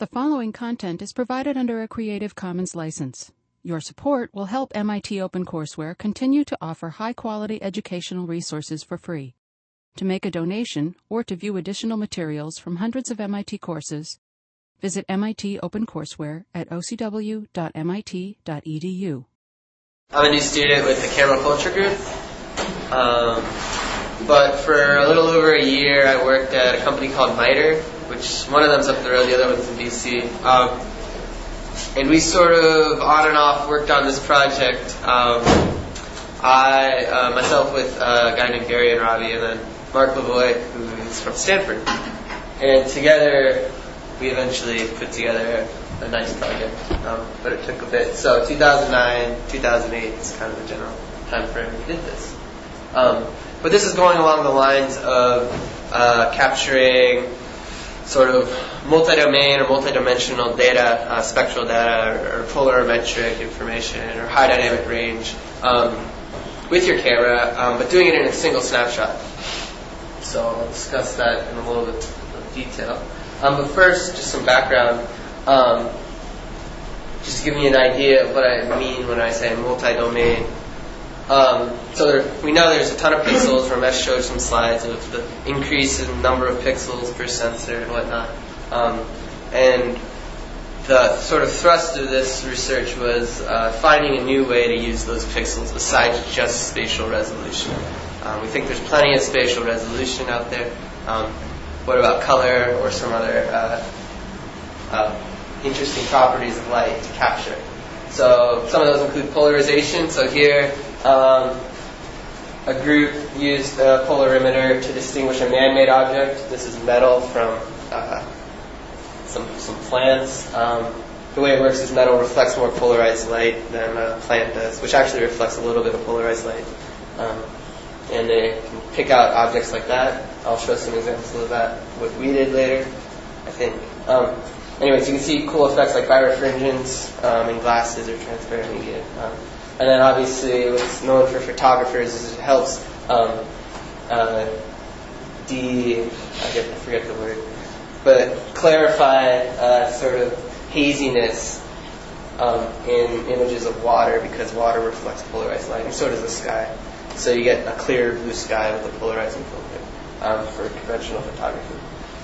The following content is provided under a Creative Commons license. Your support will help MIT OpenCourseware continue to offer high-quality educational resources for free. To make a donation or to view additional materials from hundreds of MIT courses, visit MIT OpenCourseware at ocw.mit.edu. I'm a new student with the Kinema Color group, but for a little over a year I worked at a company called MITRE, which one of them's up the road, the other one's in DC. And we sort of on and off worked on this project. I myself with a guy named Gary and Robbie, and then Mark Lavoie, who is from Stanford. And together we eventually put together a nice project, but it took a bit. So 2009, 2008 is kind of the general time frame we did this. But this is going along the lines of capturing sort of multi-domain or multi-dimensional data, spectral data, or polarimetric information, or high dynamic range with your camera, but doing it in a single snapshot. So I'll discuss that in a little bit of detail. But first, just some background. Just to give you an idea of what I mean when I say multi-domain. We know there's a ton of pixels. Ramesh showed some slides of the increase in number of pixels per sensor and whatnot. And the sort of thrust of this research was finding a new way to use those pixels besides just spatial resolution. We think there's plenty of spatial resolution out there. What about color or some other interesting properties of light to capture? So some of those include polarization. So here, a group used a polarimeter to distinguish a man-made object. This is metal from some plants. The way it works is metal reflects more polarized light than a plant does, which actually reflects a little bit of polarized light. And they can pick out objects like that. I'll show some examples of that, what we did later, I think. Anyways, you can see cool effects like birefringence in glasses or transparent media. And then obviously what's known for photographers is it helps I forget the word, but clarify sort of haziness in images of water, because water reflects polarized light, and so does the sky. So you get a clear blue sky with a polarizing filter for conventional photography.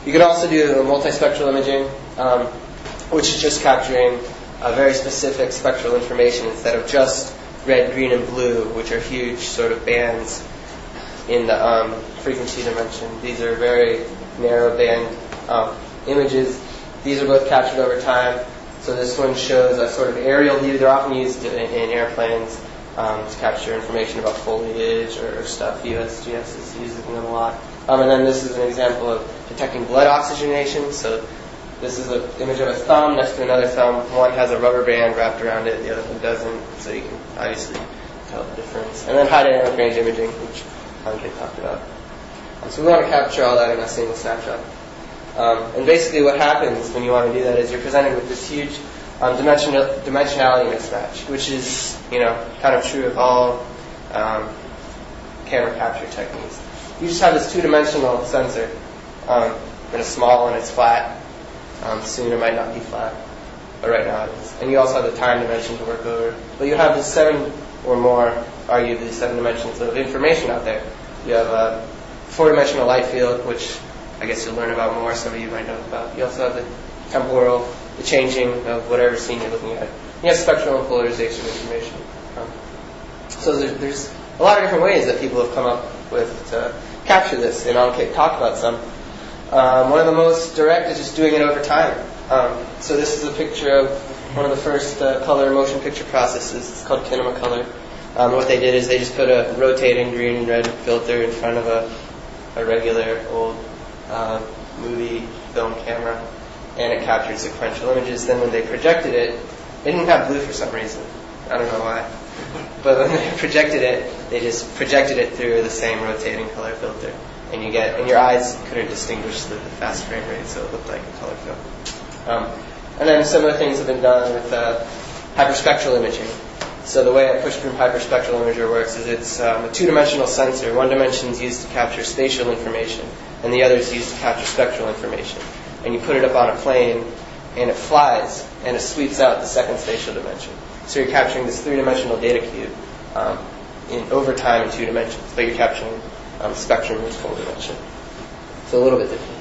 You could also do multispectral imaging, which is just capturing a very specific spectral information instead of just red, green, and blue, which are huge sort of bands in the frequency dimension. These are very narrow band images. These are both captured over time. So this one shows a sort of aerial view. They're often used in airplanes to capture information about foliage or stuff. USGS is using them a lot. And then this is an example of detecting blood oxygenation. So this is an image of a thumb next to another thumb. One has a rubber band wrapped around it, the other one doesn't. So you can obviously tell the difference. And then high dynamic range imaging, which Andre talked about. So we want to capture all that in a single snapshot. And basically what happens when you want to do that is you're presented with this huge dimensionality mismatch, which is, kind of true of all camera capture techniques. You just have this two-dimensional sensor, and it's small and it's flat. Soon it might not be flat, but right now it is. And you also have the time dimension to work over. But you have the 7 or more, arguably 7 dimensions of information out there. You have a 4-dimensional light field, which I guess you'll learn about more. Some of you might know about. You also have the temporal, the changing of whatever scene you're looking at. You have spectral and polarization information. So there's a lot of different ways that people have come up with to capture this, and I'll talk about some. One of the most direct is just doing it over time. So this is a picture of one of the first color motion picture processes. It's called Kinema Color. What they did is they just put a rotating green and red filter in front of a regular old movie film camera, and it captured sequential images. Then when they projected it, they didn't have blue for some reason. I don't know why. But when they projected it, they just projected it through the same rotating color filter. And your eyes couldn't distinguish the fast frame rate, so it looked like a color film. And then similar things have been done with hyperspectral imaging. So the way a push-beam hyperspectral imager works is it's a 2-dimensional sensor. One dimension is used to capture spatial information, and the other is used to capture spectral information. And you put it up on a plane, and it flies, and it sweeps out the second spatial dimension. So you're capturing this three-dimensional data cube over time in 2 dimensions, but you're capturing spectrum in full dimension. So a little bit different.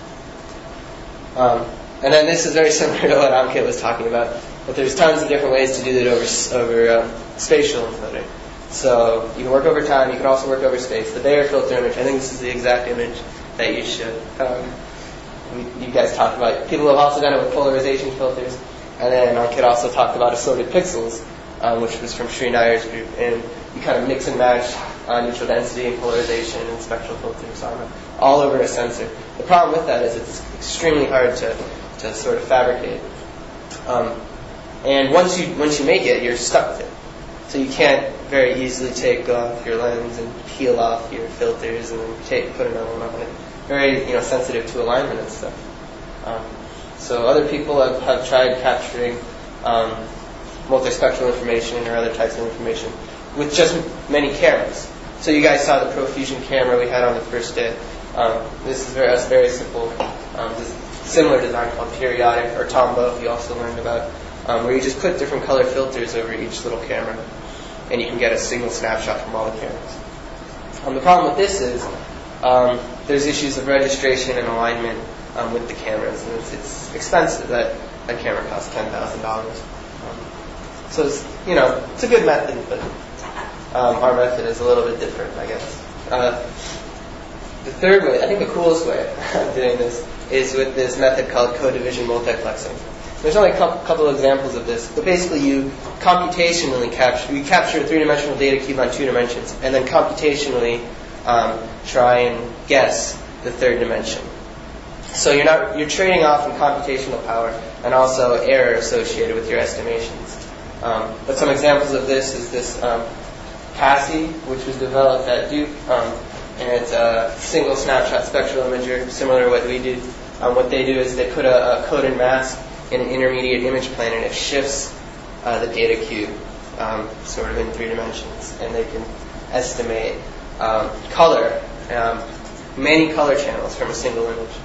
And then this is very similar to what Ankit was talking about, but there's tons of different ways to do that over spatial encoding. So you can work over time, you can also work over space. The Bayer filter image, I think this is the exact image that you should. You guys talked about. People have also done it with polarization filters, and then Ankit also talked about assorted pixels, which was from Sri Nair's group, and you kind of mix and match neutral density and polarization and spectral filters on all over a sensor. The problem with that is it's extremely hard to sort of fabricate. And once you make it, you're stuck with it. So you can't very easily take off your lens and peel off your filters and then put another one on it. Very sensitive to alignment and stuff. So other people have tried capturing multispectral information or other types of information with just many cameras. So you guys saw the profusion camera we had on the first day. This is very simple, similar design called periodic, or Tombow you also learned about, where you just put different color filters over each little camera, and you can get a single snapshot from all the cameras. The problem with this is there's issues of registration and alignment with the cameras, and it's expensive. That camera costs $10,000. So it's a good method, but our method is a little bit different, I guess. The third way, I think the coolest way of doing this, is with this method called code division multiplexing. There's only a couple of examples of this, but basically you computationally capture a three-dimensional data cube on 2 dimensions, and then computationally try and guess the third dimension. So you're trading off in computational power and also error associated with your estimations. But some examples of this is this Cassie, which was developed at Duke, and it's a single snapshot spectral imager, similar to what we do. What they do is they put a coded mask in an intermediate image plane, and it shifts the data cube sort of in 3 dimensions, and they can estimate color, many color channels from a single image.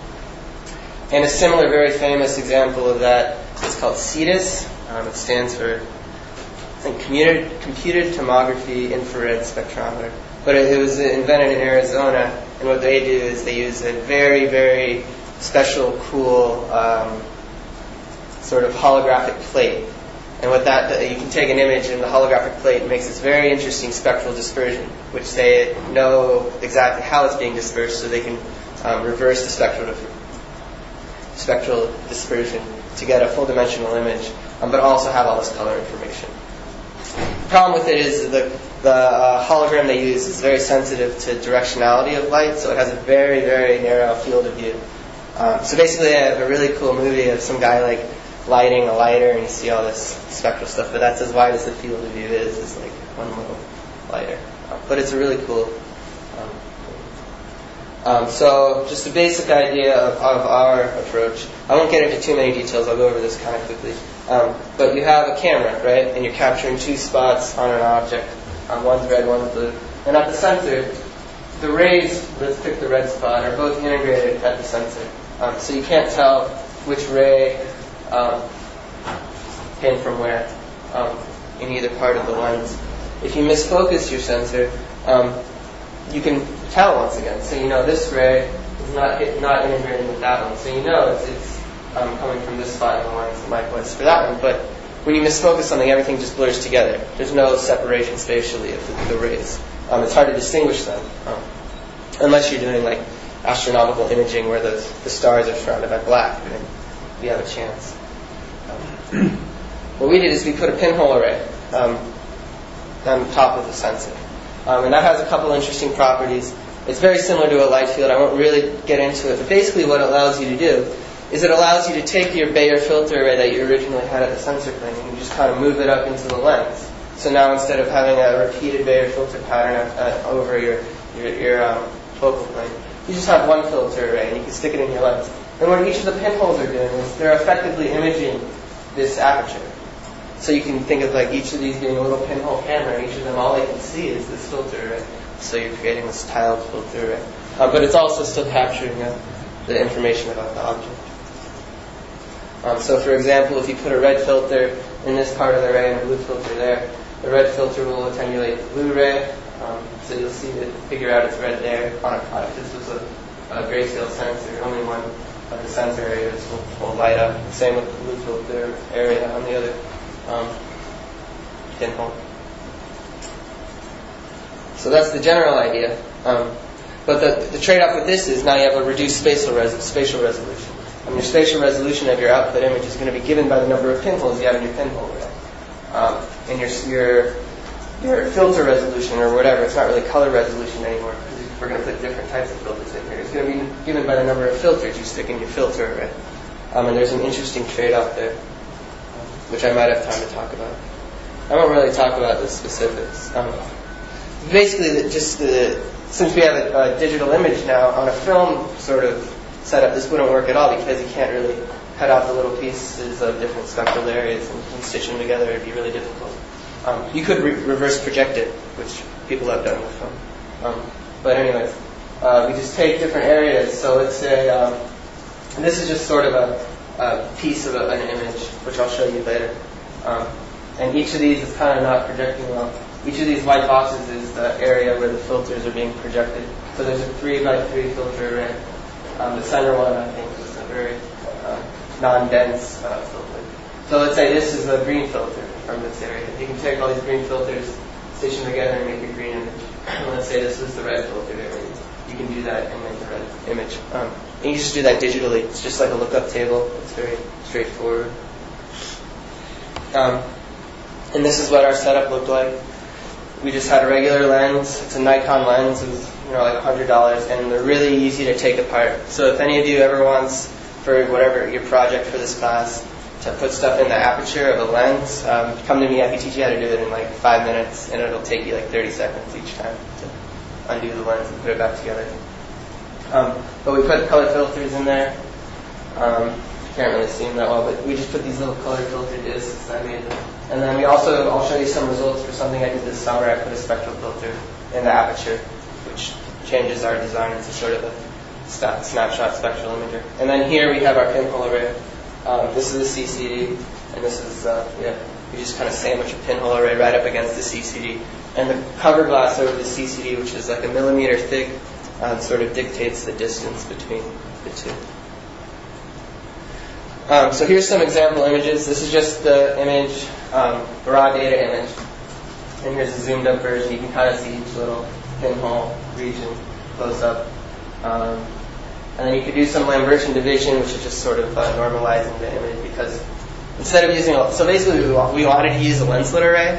And a similar, very famous example of that is called Cetus. It stands for, I think, Computed Tomography Infrared Spectrometer. But it was invented in Arizona, and what they do is they use a very, very special, cool sort of holographic plate. And what that, you can take an image, and the holographic plate makes this very interesting spectral dispersion, which they know exactly how it's being dispersed, so they can reverse the spectral dispersion to get a full dimensional image, but also have all this color information. The problem with it is the hologram they use is very sensitive to directionality of light, so it has a very, very narrow field of view. So basically, I have a really cool movie of some guy lighting a lighter, and you see all this spectral stuff, but that's as wide as the field of view is like one little lighter. But it's a really cool. So just a basic idea of our approach. I won't get into too many details. I'll go over this kind of quickly. But you have a camera, right? And you're capturing 2 spots on an object. One's red, one's blue. And at the sensor, the rays, let's pick the red spot, are both integrated at the sensor. So you can't tell which ray came from where in either part of the lens. If you misfocus your sensor, you can tell once again. So you know this ray is not integrating with that one. So you know it's coming from this spot in the lens, and likewise for that one. But when you misfocus something, everything just blurs together. There's no separation spatially of the rays. It's hard to distinguish them, unless you're doing like astronomical imaging where the stars are surrounded by black, then you have a chance. What we did is we put a pinhole array on top of the sensor. And that has a couple interesting properties. It's very similar to a light field. I won't really get into it, but basically what it allows you to do is it allows you to take your Bayer filter array that you originally had at the sensor plane and you just kind of move it up into the lens. So now instead of having a repeated Bayer filter pattern over your focal plane, you just have one filter array and you can stick it in your lens. And what each of the pinholes are doing is they're effectively imaging this aperture. So you can think of like each of these being a little pinhole camera, and each of them, all they can see is this filter array. So you're creating this tiled filter array. But it's also still capturing the information about the object. So for example, if you put a red filter in this part of the ray and a blue filter there, the red filter will attenuate the blue ray. So you'll see that figure out it's red there on a product. This was a grayscale sensor. Only one of the sensor areas will light up. Same with the blue filter area on the other pinhole. So that's the general idea. But the trade-off with this is now you have a reduced spatial resolution. Your spatial resolution of your output image is going to be given by the number of pinholes you have in your pinhole array. And your filter resolution or whatever, it's not really color resolution anymore because we're going to put different types of filters in here. It's going to be given by the number of filters you stick in your filter array. And there's an interesting trade-off there, which I might have time to talk about. I won't really talk about the specifics. Basically, since we have a digital image now on a film sort of setup, this wouldn't work at all because you can't really cut out the little pieces of different spectral areas and stitch them together. It'd be really difficult. You could reverse project it, which people have done with film. But anyways, we just take different areas. So let's say this is just sort of a piece of an image, which I'll show you later. And each of these is kind of not projecting well. Each of these white boxes is the area where the filters are being projected. So there's a 3x3 filter array. The center one, I think, is a very non-dense filter. So let's say this is a green filter from this area. You can take all these green filters, stitch them together, and make a green image. Let's say this is the red filter area. You can do that and make a red image. And you just do that digitally. It's just like a lookup table. It's very straightforward. And this is what our setup looked like. We just had a regular lens. It's a Nikon lens. It was like $100, and they're really easy to take apart. So if any of you ever wants, for whatever your project for this class, to put stuff in the aperture of a lens, come to me. I can teach you how to do it in like 5 minutes, and it'll take you like 30 seconds each time to undo the lens and put it back together. But we put color filters in there. Can't really see them that well, but we just put these little color filter discs. I made them. And then we also, I'll show you some results for something I did this summer. I put a spectral filter in the aperture, which changes our design into sort of a snapshot spectral imager. And then here we have our pinhole array. This is the CCD, and this is, we just kind of sandwich a pinhole array right up against the CCD. And the cover glass over the CCD, which is like a millimeter thick, sort of dictates the distance between the two. So here's some example images. This is just the image, raw data image. And here's a zoomed up version. You can kind of see each little pinhole region close up. And then you could do some Lambertian division, which is just sort of normalizing the image, because instead of using, so basically we wanted to use a lens slit array,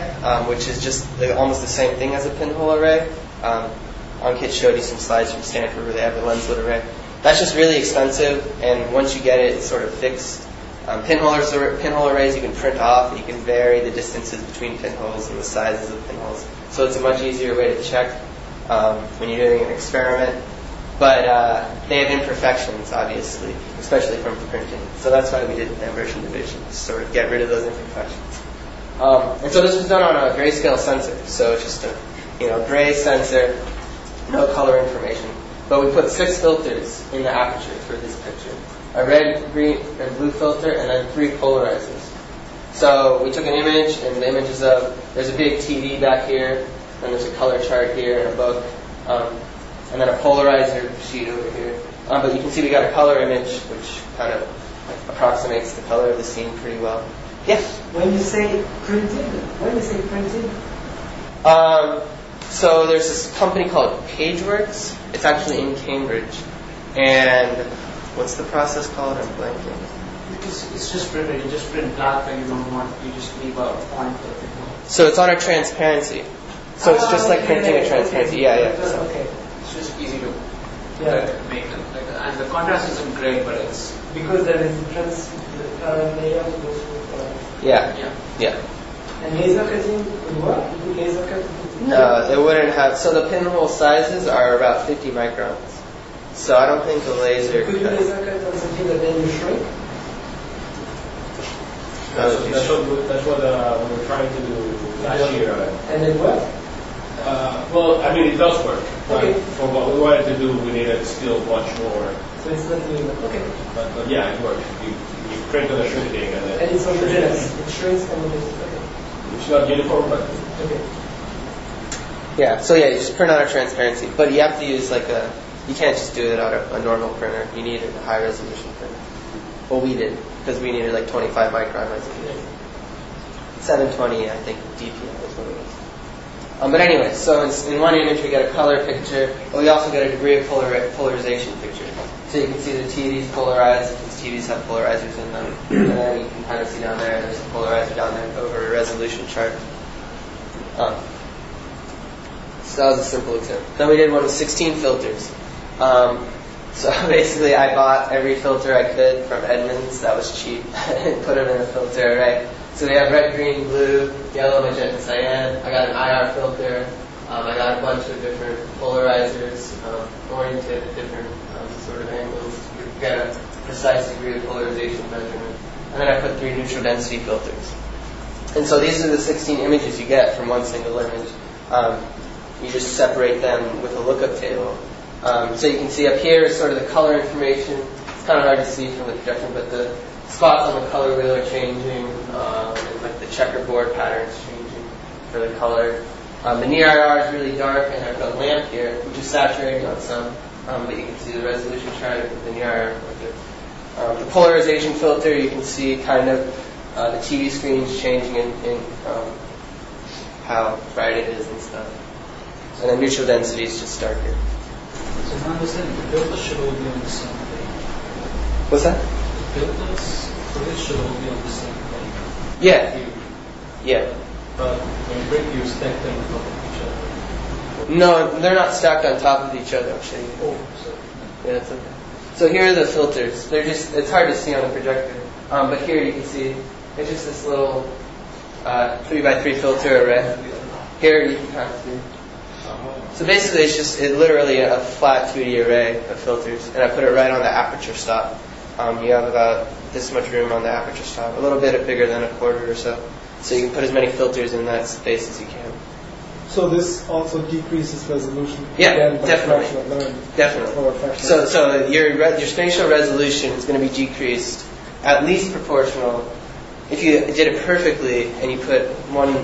which is just almost the same thing as a pinhole array. Ankit showed you some slides from Stanford where they have the lens slit array. That's just really expensive, and once you get it, it's sort of fixed. Pinhole arrays you can print off. You can vary the distances between pinholes and the sizes of pinholes. So it's a much easier way to check when you're doing an experiment. But they have imperfections, obviously, especially from printing. So that's why we did Lambertian division, to sort of get rid of those imperfections. And so this was done on a grayscale sensor. So it's just a gray sensor, no color information. But we put 6 filters in the aperture for this picture. A red, green, and blue filter, and then 3 polarizers. So we took an image, and the image is there's a big TV back here, and there's a color chart here, and a book, and then a polarizer sheet over here. But you can see we got a color image, which kind of approximates the color of the scene pretty well. Yes? When you say printed, so there's this company called PageWorks. It's actually in Cambridge. And what's the process called? I'm blanking. It's just printed. You just print black and you just leave a point for the pinhole. So it's on a transparency. So it's just like printing a transparency. Yeah. So, okay. It's just easy to make them. And the contrast isn't great, but it's... Because there is layout goes for Yeah. And laser cutting would work? You could laser cut? No, they wouldn't have. So the pinhole sizes are about 50 microns. So I don't think a laser Could you laser cut on something that then you shrink? That's what we were trying to do last year. And it worked? Well, I mean, it does work. Okay. For what we wanted to do, we needed still much more. So it's not really okay. But yeah, it works. You print on a shrinking and then. And it's homogeneous. It shrinks homogeneous. Okay. It's not uniform, but. Okay. Yeah, so yeah, you just print out a transparency, but you have to use like you can't just do it out of a normal printer. You need a high resolution printer. Well, we did, because we needed like 25 micron resolution. 720, I think, DPI is what it was. But anyway, so in one image we get a color picture, but we also get a degree of polarization picture. So you can see the TVs polarized, because TVs have polarizers in them. And then you can kind of see down there's a polarizer down there over a resolution chart. So that was a simple example. Then we did one with 16 filters. So basically I bought every filter I could from Edmunds, that was cheap, and put them in a filter array. So they have red, green, blue, yellow, magenta, cyan. I got an IR filter. I got a bunch of different polarizers oriented at different sort of angles to get a precise degree of polarization measurement. And then I put 3 neutral density filters. And so these are the 16 images you get from one single image. You just separate them with a lookup table. So you can see up here is sort of the color information. It's kind of hard to see from the projection, but the spots on the color wheel are changing, and like the checkerboard pattern is changing for the color. The near IR is really dark, and I've got a lamp here, which is saturating on some, but you can see the resolution chart of the near IR filter. The polarization filter, you can see kind of the TV screens changing in how bright it is and stuff. And then neutral density is just darker. So now I understand the filters should all be on the same plane. What's that? The filters for this should all be on the same plane. Yeah. Yeah. But when you print, you stack them on top of each other. No, they're not stacked on top of each other. I'll show you. Oh, sorry. Yeah, that's okay. So here are the filters. They're it's hard to see on the projector. But here you can see it's just this little 3x3 filter array. Here you can kind of see. So basically it's literally a flat 2D array of filters, and I put it right on the aperture stop. You have about this much room on the aperture stop, a little bit bigger than a quarter or so. So you can put as many filters in that space as you can. So this also decreases resolution? Yeah, again, by definitely. fractional learning. Definitely. Or fractional. So your spatial resolution is going to be decreased at least proportional. If you did it perfectly and you put one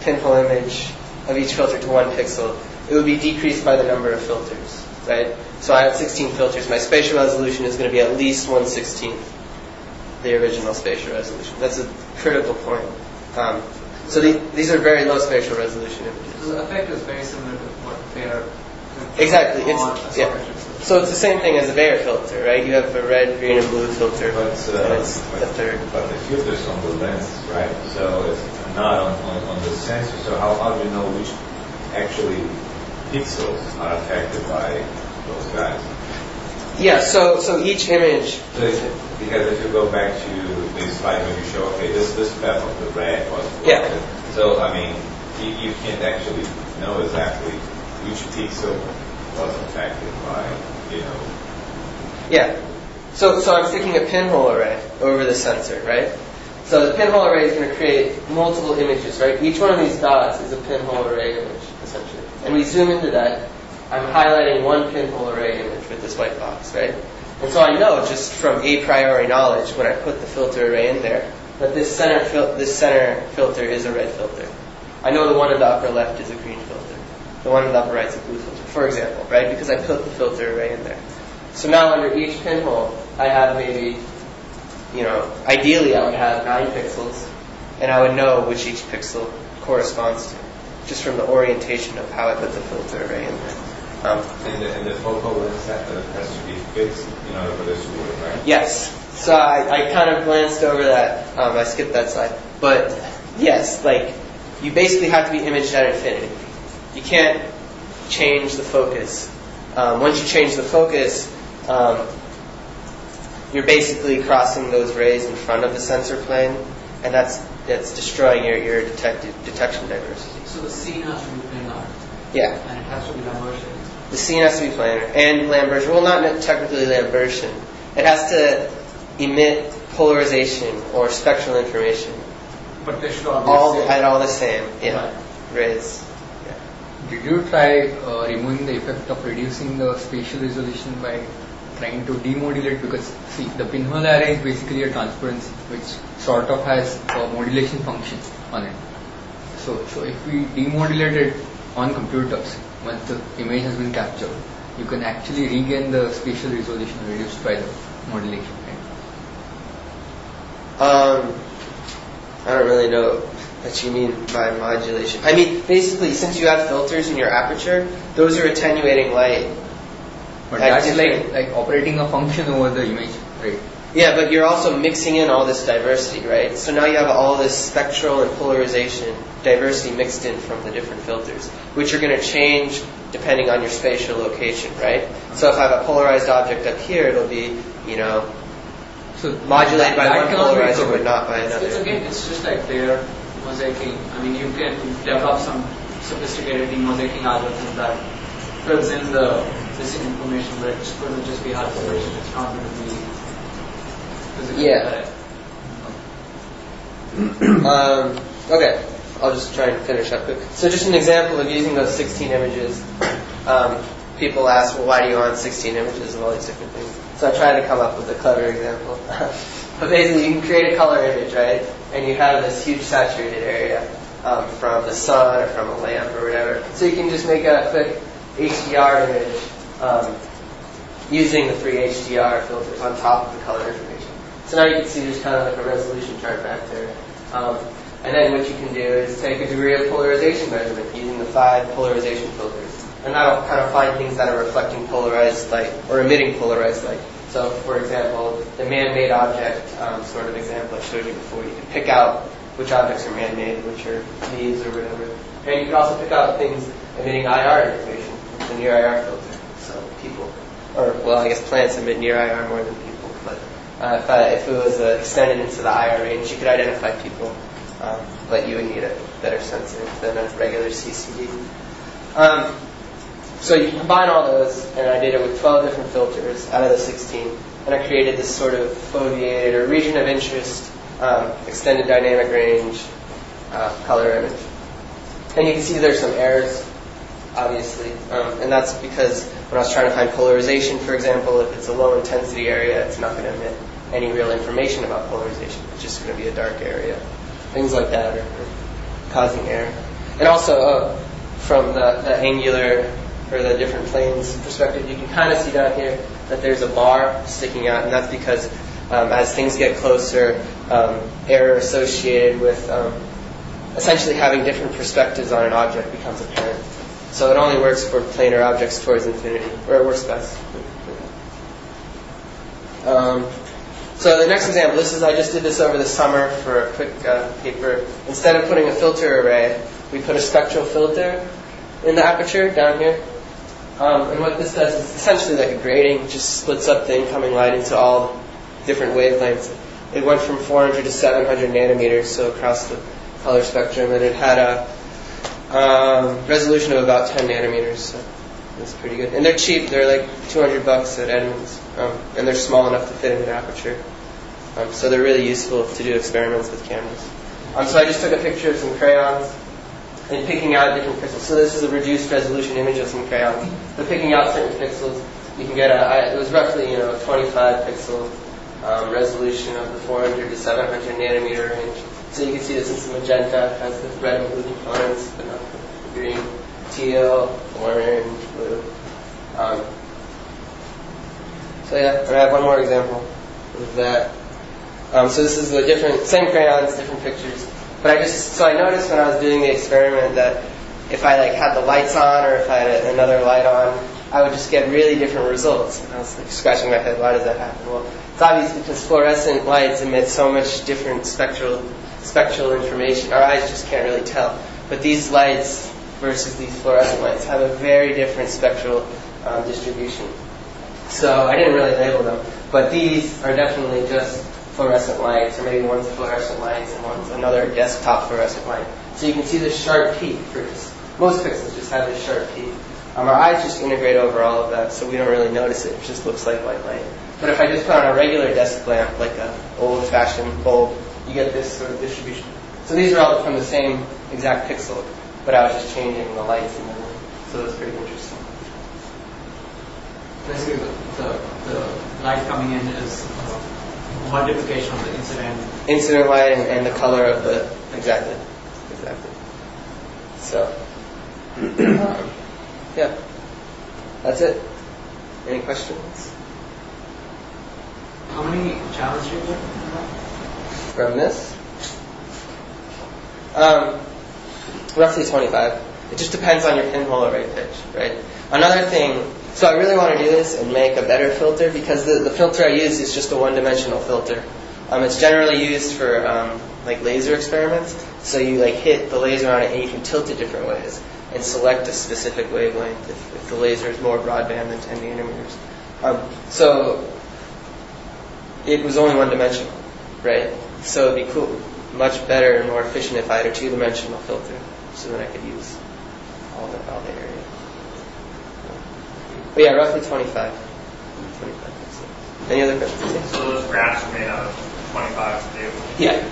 pinhole image of each filter to 1 pixel, it would be decreased by the number of filters, right? So I have 16 filters. My spatial resolution is going to be at least 1/16 the original spatial resolution. That's a critical point. So these are very low spatial resolution images. So the effect is very similar to what they are. Exactly. So it's the same thing as a Bayer filter, right? You have a red, green, and blue filter. But it's the third. But the filter's on the lens, right? So it's not on the sensor. So how do you know which actually pixels are affected by those guys? Yeah. So each image. Because if you go back to the slide where you show, okay, this path of the red was Yeah. So I mean, you can't actually know exactly which pixel was affected by, Yeah. So I'm sticking a pinhole array over the sensor, right? So the pinhole array is going to create multiple images, right? Each one of these dots is a pinhole array image, essentially. And we zoom into that. I'm highlighting one pinhole array image with this white box, right? And so I know just from a priori knowledge when I put the filter array in there that this center filter is a red filter. I know the one in the upper left is a green filter. The one in the upper right is a blue filter, for example, right? Because I put the filter array in there. So now under each pinhole, I have maybe, ideally I would have 9 pixels, and I would know which each pixel corresponds to, just from the orientation of how I put the filter array in there. And the focal length has to be fixed in order for this to work, right? Yes. So I kind of glanced over that. I skipped that slide. But yes, you basically have to be imaged at infinity. You can't change the focus. Once you change the focus, you're basically crossing those rays in front of the sensor plane, and that's destroying your detection diversity. So the scene has to be planar. Yeah. And it has to be Lambert. The scene has to be planar and Lambertian. Well, not technically Lambertian. It has to emit polarization or spectral information. But they should all be all the same. Yeah. Right. Rays. Did you try removing the effect of reducing the spatial resolution by trying to demodulate, because see, the pinhole array is basically a transparency which sort of has a modulation function on it. So if we demodulate it on computers, once the image has been captured, you can actually regain the spatial resolution reduced by the modulation. I don't really know what you mean by modulation. I mean, basically, since you have filters in your aperture, those are attenuating light. But that's like operating a function over the image, right? Yeah, but you're also mixing in all this diversity, right? So now you have all this spectral and polarization diversity mixed in from the different filters, which are going to change depending on your spatial location, right? So if I have a polarized object up here, it'll be, so modulated by one polarizer, but not by another. It's just like layer mosaicing. I mean, you can develop some sophisticated demosaicing algorithm that fills in the missing information, but it's going to just be hard to search. It's not going to be physically better. Okay, I'll just try and finish up quick. So just an example of using those 16 images. People ask, well, why do you want 16 images of all these different things? So I tried to come up with a clever example. But basically, you can create a color image, right? And you have this huge saturated area from the sun or from a lamp or whatever. So you can just make a quick HDR image using the free HDR filters on top of the color information. So now you can see there's kind of like a resolution chart back there. And then what you can do is take a degree of polarization measurement using the 5 polarization filters. And that'll kind of find things that are reflecting polarized light or emitting polarized light. So, for example, the man-made object sort of example I showed you before, you can pick out which objects are man-made, which are leaves or whatever. And you can also pick out things emitting IR information, the near IR filter. So people, I guess plants emit near IR more than people. But if it was extended into the IR range, you could identify people. But you would need a better sensor than a regular CCD. So you combine all those, and I did it with 12 different filters out of the 16, and I created this sort of foveated or region of interest, extended dynamic range color image. And you can see there's some errors, obviously, and that's because when I was trying to find polarization, for example, if it's a low intensity area, it's not going to emit any real information about polarization. It's just going to be a dark area. Things like that are causing error. And also, from the angular or the different planes perspective, you can kind of see down here that there's a bar sticking out, and that's because as things get closer, error associated with essentially having different perspectives on an object becomes apparent. So it only works for planar objects towards infinity, or it works best. So the next example, I just did this over the summer for a quick paper. Instead of putting a filter array, we put a spectral filter in the aperture down here. And what this does is essentially like a grating. It just splits up the incoming light into all different wavelengths. It went from 400 to 700 nanometers, so across the color spectrum, and it had a resolution of about 10 nanometers. So that's pretty good. And they're cheap. They're like $200 at Edmunds, and they're small enough to fit in an aperture. So they're really useful to do experiments with cameras. So I just took a picture of some crayons and picking out different pixels. So this is a reduced resolution image of some crayons. But picking out certain pixels, you can get it was roughly 25 pixel resolution of the 400 to 700 nanometer range. So you can see this is magenta, has the red and blue components, but not the green, teal, orange, blue. So yeah, and I have one more example of that. So this is the same crayons, different pictures. But I noticed when I was doing the experiment that if I had the lights on or if I had another light on, I would just get really different results. And I was scratching my head, why does that happen? Well, it's obvious because fluorescent lights emit so much different spectral information. Our eyes just can't really tell. But these lights versus these fluorescent lights have a very different spectral distribution. So I didn't really label them. But these are definitely just fluorescent lights, or maybe one's fluorescent lights and one's another desktop fluorescent light. So you can see this sharp peak for this. Most pixels just have this sharp peak. Our eyes just integrate over all of that, so we don't really notice it. It just looks like white light. But if I just put on a regular desk lamp, like an old-fashioned bulb, you get this sort of distribution. So these are all from the same exact pixel, but I was just changing the lights in the room. So that's pretty interesting. basically the light coming in is multiplication of the incident light and the color of the exactly. So yeah, that's it. Any questions? How many channels do you get From this? Roughly 25. It just depends on your pinhole array pitch, right? Another thing, so I really want to do this and make a better filter because the filter I use is just a one-dimensional filter. It's generally used for like laser experiments. So you like hit the laser on it and you can tilt it different ways and select a specific wavelength if the laser is more broadband than 10 nanometers. So it was only one-dimensional, right? So it'd be cool, much better and more efficient if I had a two-dimensional filter, so that I could use all the area. But yeah, roughly 25. Any other questions? So those graphs are made out of 25 too? Yeah.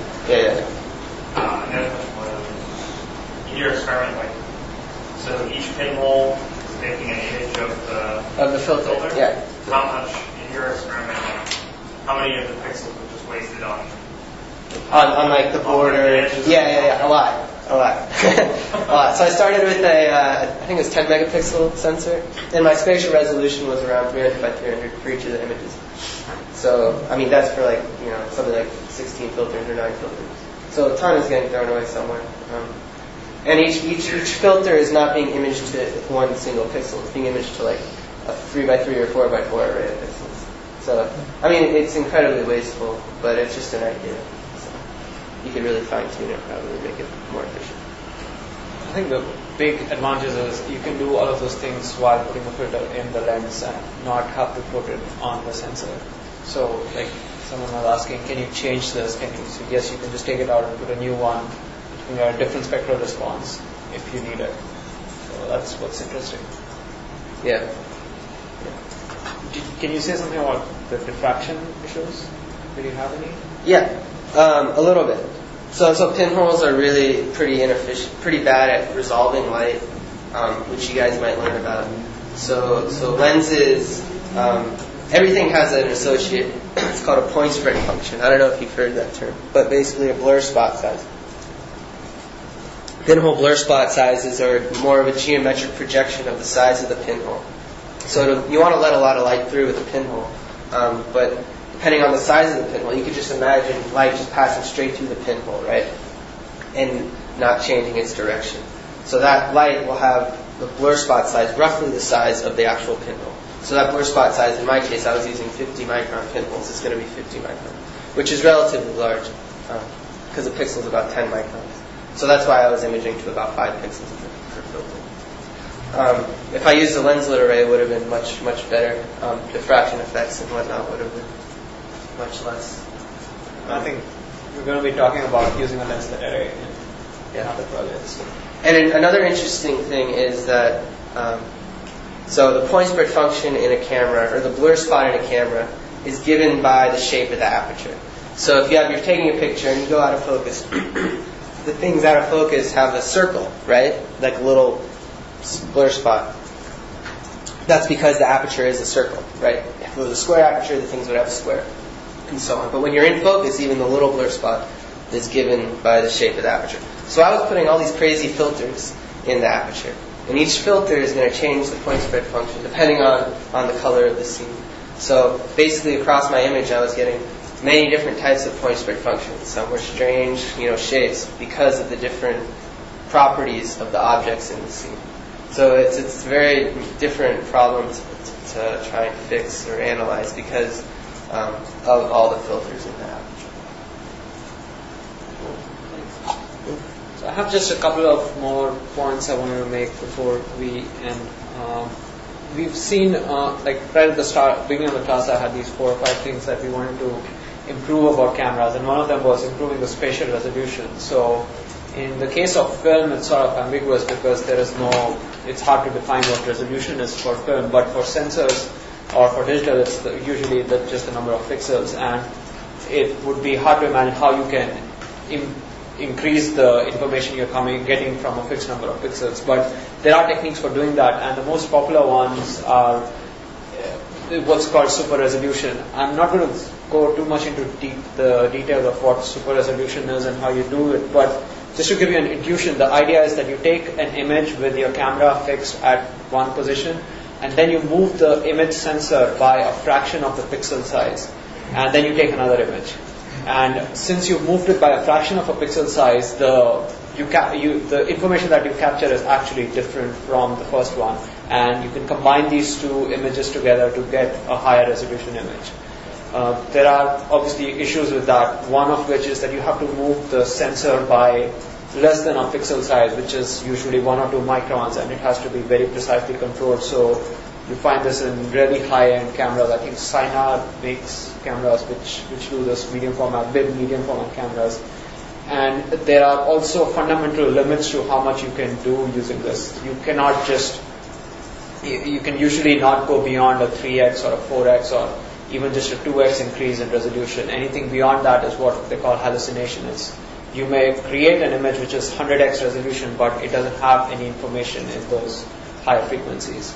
Another question was, in your experiment, like, so each pinhole is making an image of the filter. Yeah. How much in your experiment? Like, how many of the pixels were just wasted on like the border? Yeah. A lot. A lot. So I started with I think it was 10 megapixel sensor, and my spatial resolution was around 300 by 300 for each of the images. So, I mean, that's for like, something like 16 filters or 9 filters. So a ton is getting thrown away somewhere. And each filter is not being imaged to one single pixel. It's being imaged to like a 3 by 3 or 4 by 4 array of pixels. So, I mean, it's incredibly wasteful, but it's just an idea. So you could really fine-tune it, probably make it more efficient. I think the big advantage is you can do all of those things while putting a filter in the lens and not have to put it on the sensor. So, like someone was asking, can you change this? So yes, you can just take it out and put a new one. You can get a different spectral response if you need it. So that's what's interesting. Yeah. Can you say something about the diffraction issues? Did you have any? Yeah, a little bit. So pinholes are really pretty inefficient, pretty bad at resolving light, which you guys might learn about. So lenses, everything has an associate. It's called a point spread function. I don't know if you've heard that term, but basically a blur spot size. Pinhole blur spot sizes are more of a geometric projection of the size of the pinhole. So you want to let a lot of light through with a pinhole, but depending on the size of the pinhole, you could just imagine light just passing straight through the pinhole, right? And not changing its direction. So that light will have the blur spot size roughly the size of the actual pinhole. So that blur spot size, in my case, I was using 50 micron pinholes. It's going to be 50 micron, which is relatively large because a pixel is about 10 microns. So that's why I was imaging to about 5 pixels per filter. If I used a lenslet array, it would have been much better. Diffraction effects and whatnot would have been much less. I think we're going to be talking about using a lenslet array in other projects. And another interesting thing is that so the point spread function in a camera, or the blur spot in a camera, is given by the shape of the aperture. So if you're taking a picture and you go out of focus, the things out of focus have a circle, right? Like a little blur spot. That's because the aperture is a circle, right? If it was a square aperture, the things would have a square, and so on. But when you're in focus, even the little blur spot is given by the shape of the aperture. So I was putting all these crazy filters in the aperture. And each filter is going to change the point spread function depending on the color of the scene. So basically across my image I was getting many different types of point spread functions. Some were strange, shapes because of the different properties of the objects in the scene. So it's very different problems to try and fix or analyze because of all the filters in the aperture. I have just a couple of more points I wanted to make before we end. We've seen, right at the beginning of the class, I had these 4 or 5 things that we wanted to improve about cameras, and one of them was improving the spatial resolution. So, in the case of film, it's sort of ambiguous because it's hard to define what resolution is for film, but for sensors or for digital, it's usually just the number of pixels, and it would be hard to imagine how you can increase the information you're getting from a fixed number of pixels. But there are techniques for doing that, and the most popular ones are what's called super resolution. I'm not going to go too much into the details of what super resolution is and how you do it, but just to give you an intuition, the idea is that you take an image with your camera fixed at one position, and then you move the image sensor by a fraction of the pixel size, and then you take another image. And since you've moved it by a fraction of a pixel size, the information that you capture is actually different from the first one, and you can combine these two images together to get a higher resolution image. There are obviously issues with that, one of which is that you have to move the sensor by less than a pixel size, which is usually 1 or 2 microns, and it has to be very precisely controlled. So you find this in really high-end cameras. I think Sinar makes cameras which do this medium format cameras. And there are also fundamental limits to how much you can do using this. You cannot just, you can usually not go beyond a 3x or a 4x or even just a 2x increase in resolution. Anything beyond that is what they call hallucination. You may create an image which is 100x resolution, but it doesn't have any information in those higher frequencies.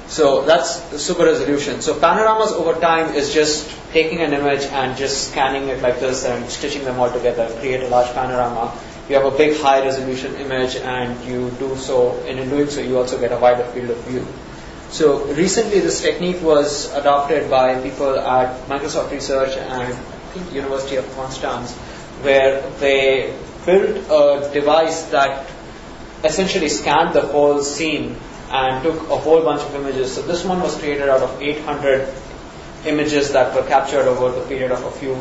So that's the super resolution. So panoramas over time is just taking an image and just scanning it like this and stitching them all together, create a large panorama. You have a big high resolution image, and you do so, and in doing so you also get a wider field of view. So recently this technique was adopted by people at Microsoft Research and I think University of Konstanz, where they built a device that essentially scanned the whole scene and took a whole bunch of images. So this one was created out of 800 images that were captured over the period of a few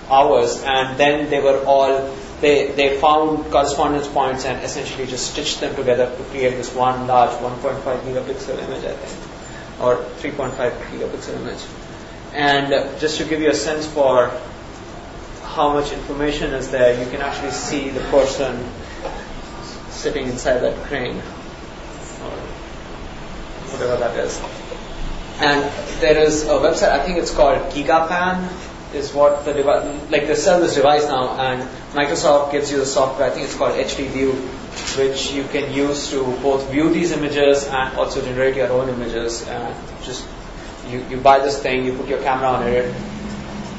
hours, and then they were all, they found correspondence points and essentially just stitched them together to create this one large 1.5 gigapixel image, I think, or 3.5 gigapixel image. And just to give you a sense for how much information is there, you can actually see the person sitting inside that crane, or whatever that is. And there is a website, I think it's called Gigapan, is what the device, like they sell this device now, and Microsoft gives you the software, I think it's called HD View, which you can use to both view these images and also generate your own images. And just, you buy this thing, you put your camera on it,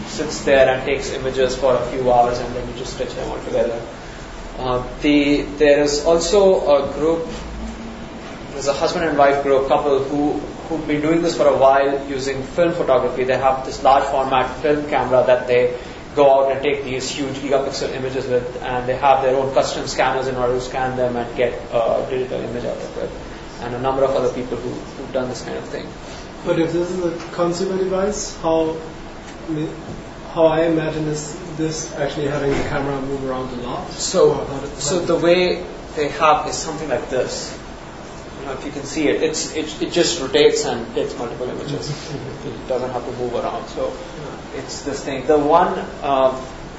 sits there and takes images for a few hours, and then you just stitch them all together. There is also a group, there's a husband and wife group, couple who've been doing this for a while using film photography. They have this large format film camera that they go out and take these huge gigapixel images with, and they have their own custom scanners in order to scan them and get a digital image out of it. And a number of other people who've done this kind of thing. But if this is a consumer device, how I imagine is this actually having the camera move around a lot? So the way they have is something like this. You know, if you can see it, it just rotates and takes multiple images. It doesn't have to move around. So it's this thing. The one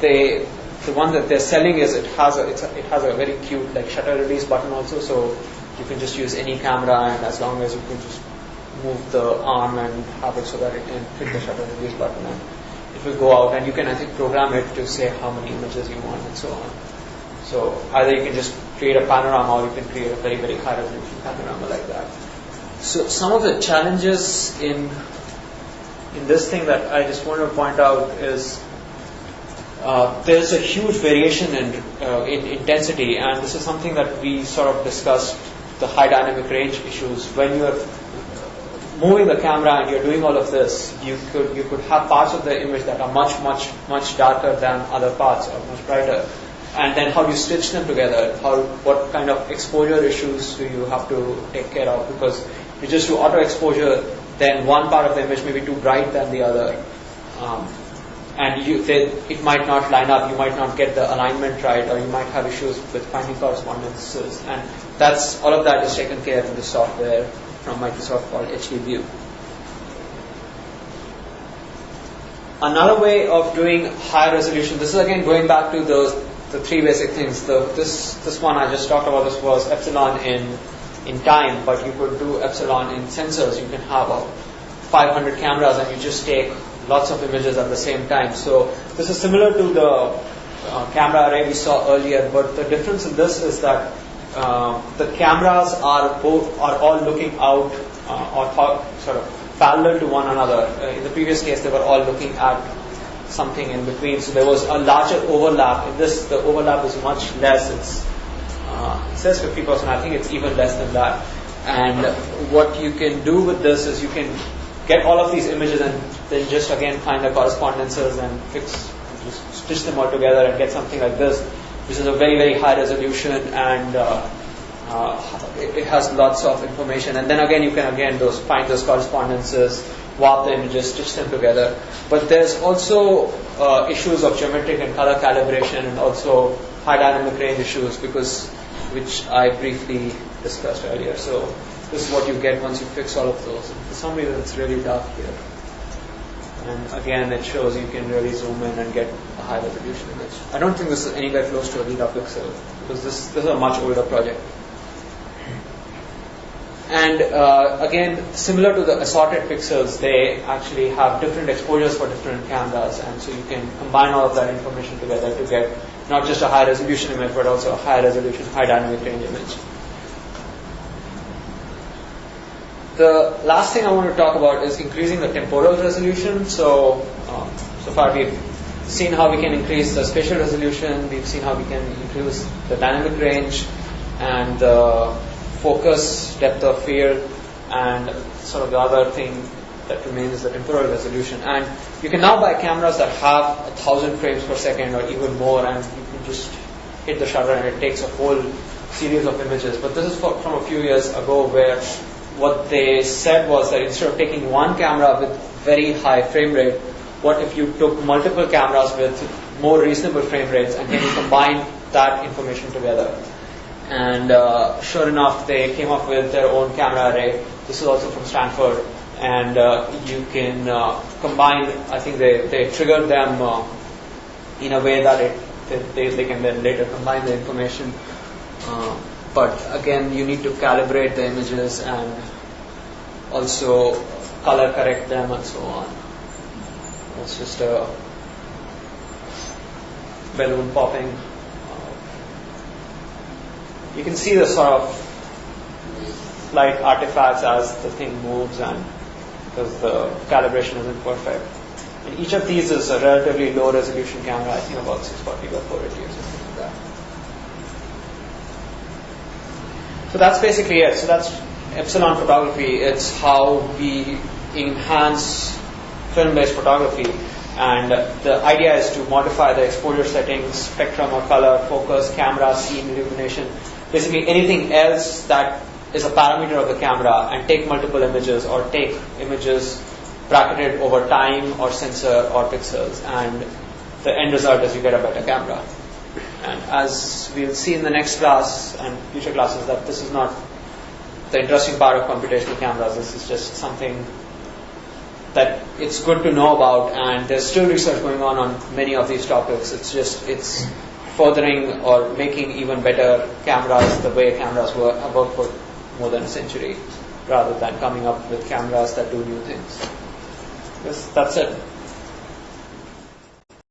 that they're selling is it has a very cute like shutter release button also. So you can just use any camera, and as long as you can just move the arm and have it so that it can hit the shutter release button, and it will go out, and you can, I think, program it to say how many images you want and so on. So either you can just create a panorama, or you can create a very, very high resolution panorama like that. So some of the challenges in this thing that I just want to point out is there's a huge variation in intensity, and this is something that we sort of discussed, the high dynamic range issues. When you're moving the camera and you're doing all of this, you could have parts of the image that are much darker than other parts, or much brighter. And then how do you stitch them together? What kind of exposure issues do you have to take care of? Because if you just do auto exposure, then one part of the image may be too bright than the other, and it might not line up. You might not get the alignment right, or you might have issues with finding correspondences. And all of that is taken care of in the software from Microsoft called HD View. Another way of doing high resolution, this is again going back to the three basic things. This one I just talked about, this was epsilon in time, but you could do epsilon in sensors. You can have 500 cameras and you just take lots of images at the same time. So this is similar to the camera array we saw earlier, but the difference in this is that the cameras are all looking out or sort of parallel to one another. In the previous case, they were all looking at something in between, so there was a larger overlap. In this, the overlap is much less. It says 50%. I think it's even less than that. And what you can do with this is you can get all of these images and then just again find the correspondences and just stitch them all together and get something like this, which is a very, very high resolution, and it has lots of information. And then again, you can find those correspondences, warp the images, stitch them together. But there's also issues of geometric and color calibration, and also high dynamic range issues, which I briefly discussed earlier. So this is what you get once you fix all of those. And for some reason, it's really dark here. And again, it shows you can really zoom in and get a high resolution image. I don't think this is anywhere close to a gigapixel, because this is a much older project. And again, similar to the assorted pixels, they actually have different exposures for different cameras, and so you can combine all of that information together to get not just a high resolution image, but also a high resolution, high dynamic range image. The last thing I want to talk about is increasing the temporal resolution. So far we've seen how we can increase the spatial resolution, we've seen how we can increase the dynamic range and the focus, depth of field, and sort of the other thing that remains is the temporal resolution. And you can now buy cameras that have 1,000 frames per second or even more, and you can just hit the shutter and it takes a whole series of images. But this is from a few years ago, where what they said was that instead of taking one camera with very high frame rate, what if you took multiple cameras with more reasonable frame rates, and then you combine that information together? And sure enough, they came up with their own camera array. This is also from Stanford. And you can combine, I think they triggered them in a way that they can then later combine the information. But again, you need to calibrate the images and also color correct them and so on. It's just a balloon popping. You can see the sort of slight artifacts as the thing moves, and because the calibration isn't perfect. And each of these is a relatively low resolution camera, I think about 640 by 480 or something like that. So that's basically it. So that's epsilon photography. It's how we enhance film-based photography. And the idea is to modify the exposure settings, spectrum or color, focus, camera, scene, illumination, basically anything else that is a parameter of the camera, and take multiple images or take images bracketed over time or sensor or pixels. And the end result is you get a better camera. And as we'll see in the next class and future classes, that this is not the interesting part of computational cameras. This is just something that it's good to know about, and there's still research going on many of these topics. It's furthering or making even better cameras the way cameras have worked for more than a century, rather than coming up with cameras that do new things. That's it.